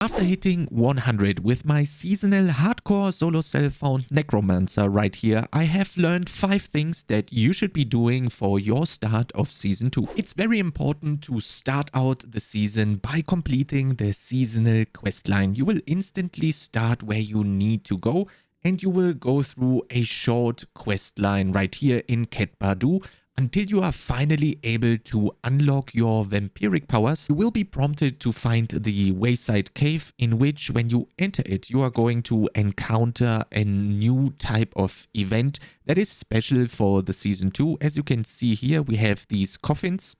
After hitting 100 with my seasonal hardcore solo self-found necromancer right here, I have learned 5 things that you should be doing for your start of season 2. It's very important to start out the season by completing the seasonal questline. You will instantly start where you need to go, and you will go through a short questline right here in Ketbadu until you are finally able to unlock your vampiric powers. You will be prompted to find the Wayside Cave, in which when you enter it, you are going to encounter a new type of event that is special for the season 2. As you can see here, we have these coffins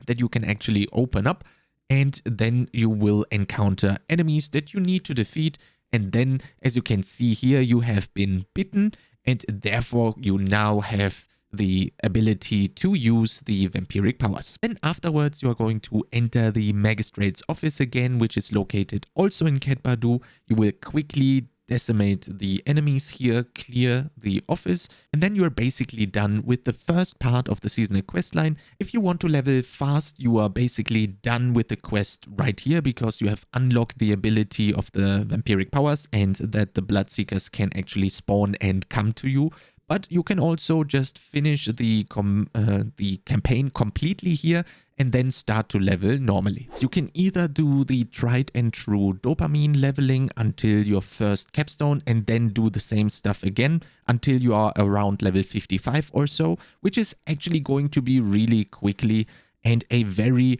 that you can actually open up, and then you will encounter enemies that you need to defeat. And then, as you can see here, you have been bitten, and therefore you now have the ability to use the vampiric powers. Then afterwards, you are going to enter the magistrate's office again, which is located also in Ketbadu. You will quickly decimate the enemies here, clear the office, and then you are basically done with the first part of the seasonal questline. If you want to level fast, you are basically done with the quest right here, because you have unlocked the ability of the vampiric powers and that the bloodseekers can actually spawn and come to you. But you can also just finish the campaign completely here and then start to level normally. So you can either do the tried and true dopamine leveling until your first capstone, and then do the same stuff again until you are around level 55 or so, which is actually going to be really quickly and a very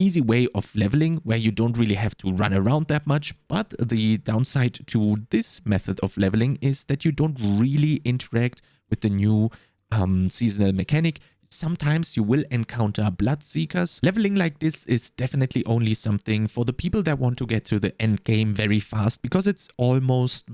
easy way of leveling, where you don't really have to run around that much. But the downside to this method of leveling is that you don't really interact with the new seasonal mechanic. Sometimes you will encounter bloodseekers. Leveling like this is definitely only something for the people that want to get to the end game very fast, because it's almost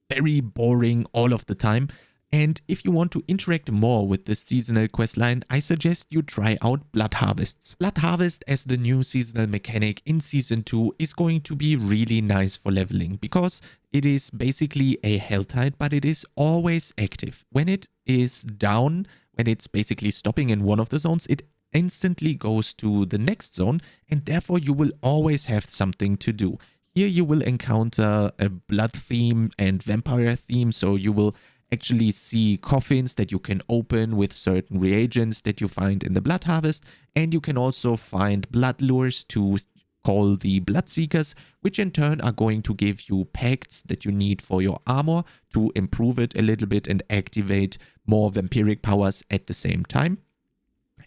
very boring all of the time. And if you want to interact more with the seasonal questline, I suggest you try out Blood Harvests. Blood Harvest as the new seasonal mechanic in Season 2 is going to be really nice for leveling, because it is basically a Helltide, but it is always active. When it is down, when it's basically stopping in one of the zones, it instantly goes to the next zone, and therefore you will always have something to do. Here you will encounter a blood theme and vampire theme, so you will actually see coffins that you can open with certain reagents that you find in the Blood Harvest, and you can also find blood lures to call the Bloodseekers, which in turn are going to give you pacts that you need for your armor to improve it a little bit and activate more vampiric powers at the same time.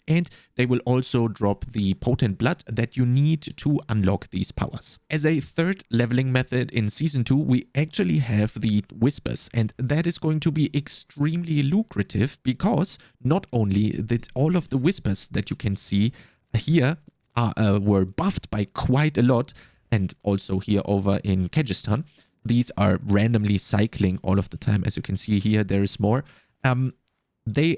And they will also drop the potent blood that you need to unlock these powers. As a third leveling method in Season 2, we actually have the Whispers, and that is going to be extremely lucrative, because not only that all of the Whispers that you can see here were buffed by quite a lot, and also here over in Kyrgyzstan, these are randomly cycling all of the time. As you can see here, there is more. They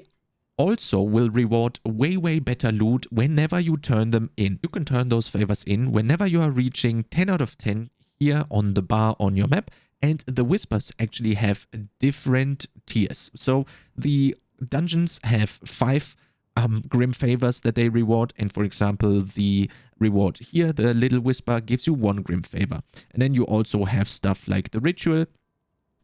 also will reward way better loot whenever you turn them in. You can turn those favors in whenever you are reaching 10 out of 10 here on the bar on your map, and the Whispers actually have different tiers. So the dungeons have 5 grim favors that they reward, and for example the reward here, the little whisper, gives you 1 grim favor. And then you also have stuff like the ritual,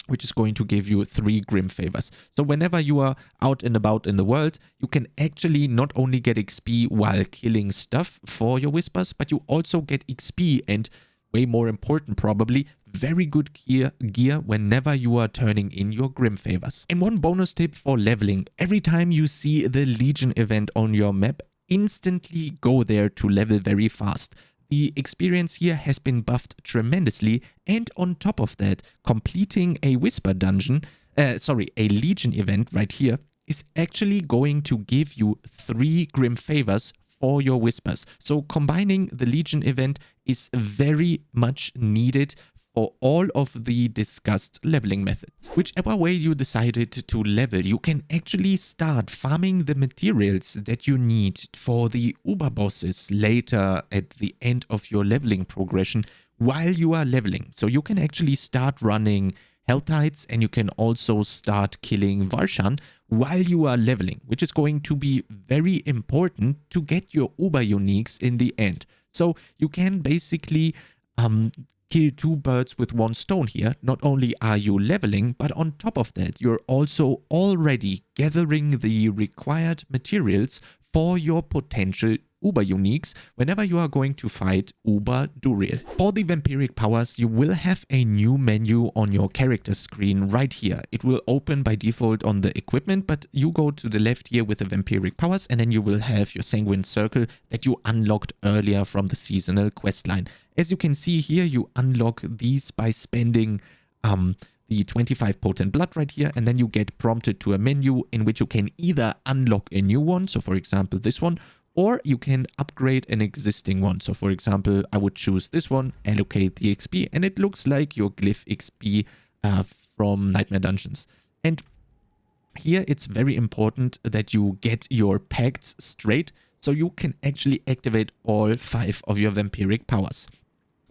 which is going to give you 3 grim favors. So whenever you are out and about in the world, you can actually not only get XP while killing stuff for your whispers, but you also get XP and, way more important probably, very good gear whenever you are turning in your grim favors. And one bonus tip for leveling: every time you see the Legion event on your map, instantly go there to level very fast. The experience here has been buffed tremendously, and on top of that, completing a Whisper dungeon, a Legion event right here, is actually going to give you 3 Grim Favors for your Whispers. So combining the Legion event is very much needed for all of the discussed leveling methods. Whichever way you decided to level, you can actually start farming the materials that you need for the Uber bosses later at the end of your leveling progression while you are leveling. So you can actually start running Helltides, and you can also start killing Varshan while you are leveling, which is going to be very important to get your Uber uniques in the end. So you can basically kill two birds with one stone here. Not only are you leveling, but on top of that, you're also already gathering the required materials for your potential Uber Uniques whenever you are going to fight Uber Duriel. For the Vampiric Powers, you will have a new menu on your character screen right here. It will open by default on the equipment, but you go to the left here with the Vampiric Powers, and then you will have your Sanguine Circle that you unlocked earlier from the seasonal questline. As you can see here, you unlock these by spending the 25 potent blood right here, and then you get prompted to a menu in which you can either unlock a new one, so for example this one, or you can upgrade an existing one. So for example, I would choose this one, allocate the XP, and it looks like your glyph XP from Nightmare Dungeons. And here it's very important that you get your pacts straight so you can actually activate all 5 of your Vampiric Powers.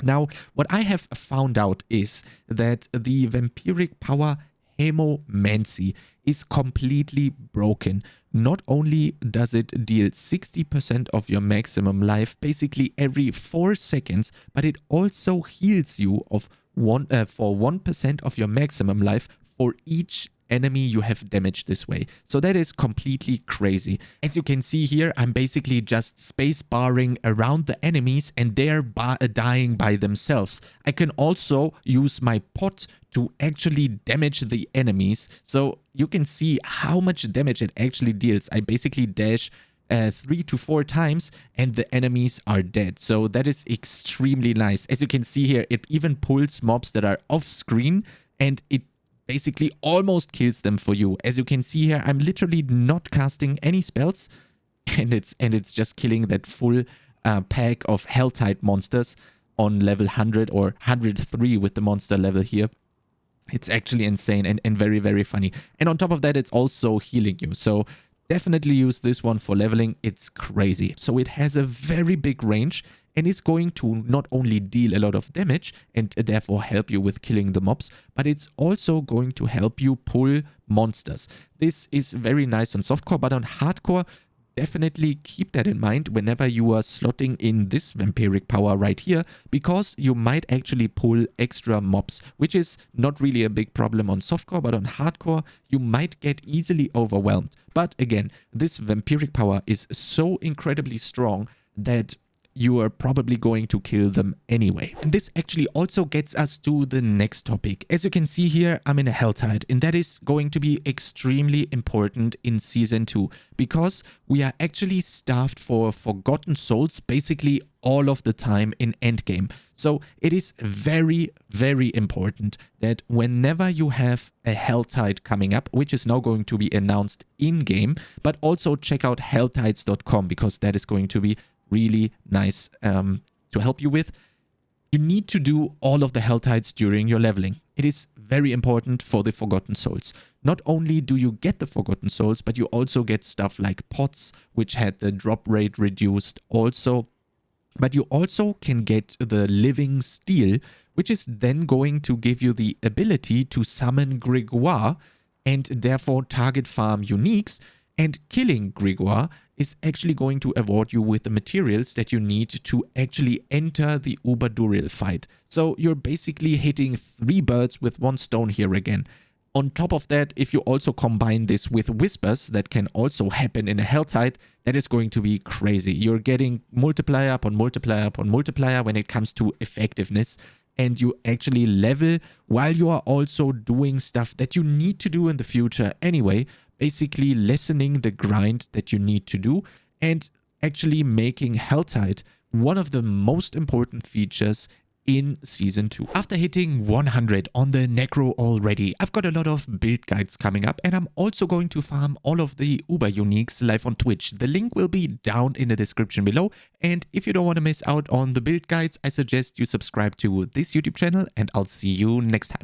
Now, what I have found out is that the Vampiric Power Hemomancy is completely broken. Not only does it deal 60% of your maximum life basically every 4 seconds, but it also heals you for 1% of your maximum life for each enemy you have damaged this way. So that is completely crazy. As you can see here, I'm basically just space barring around the enemies and they're dying by themselves. I can also use my pot to actually damage the enemies. So you can see how much damage it actually deals. I basically dash 3 to 4 times and the enemies are dead. So that is extremely nice. As you can see here, it even pulls mobs that are off screen and it basically almost kills them for you. As you can see here, I'm literally not casting any spells and it's just killing that full pack of Helltide monsters on level 100 or 103 with the monster level here. It's actually insane and very, very funny. And on top of that, it's also healing you. So definitely use this one for leveling. It's crazy. So it has a very big range and is going to not only deal a lot of damage and therefore help you with killing the mobs, but it's also going to help you pull monsters. This is very nice on softcore, but on hardcore, definitely keep that in mind whenever you are slotting in this Vampiric Power right here, because you might actually pull extra mobs, which is not really a big problem on softcore, but on hardcore, you might get easily overwhelmed. But again, this Vampiric Power is so incredibly strong that you are probably going to kill them anyway. And this actually also gets us to the next topic. As you can see here, I'm in a Helltide, and that is going to be extremely important in Season 2, because we are actually starved for Forgotten Souls basically all of the time in endgame. So it is very, very important that whenever you have a Helltide coming up, which is now going to be announced in-game, but also check out helltides.com because that is going to be really nice to help you with. You need to do all of the Helltides during your leveling. It is very important for the Forgotten Souls. Not only do you get the Forgotten Souls, but you also get stuff like pots, which had the drop rate reduced also. But you also can get the Living Steel, which is then going to give you the ability to summon Grégoire and therefore target farm uniques. And killing Grégoire is actually going to award you with the materials that you need to actually enter the Uber Duriel fight. So you're basically hitting 3 birds with 1 stone here again. On top of that, if you also combine this with whispers that can also happen in a Helltide, that is going to be crazy. You're getting multiplier upon multiplier upon multiplier when it comes to effectiveness. And you actually level while you are also doing stuff that you need to do in the future anyway, basically lessening the grind that you need to do and actually making Helltide one of the most important features in Season 2. After hitting 100 on the Necro already, I've got a lot of build guides coming up, and I'm also going to farm all of the Uber Uniques live on Twitch. The link will be down in the description below, and if you don't want to miss out on the build guides, I suggest you subscribe to this YouTube channel, and I'll see you next time.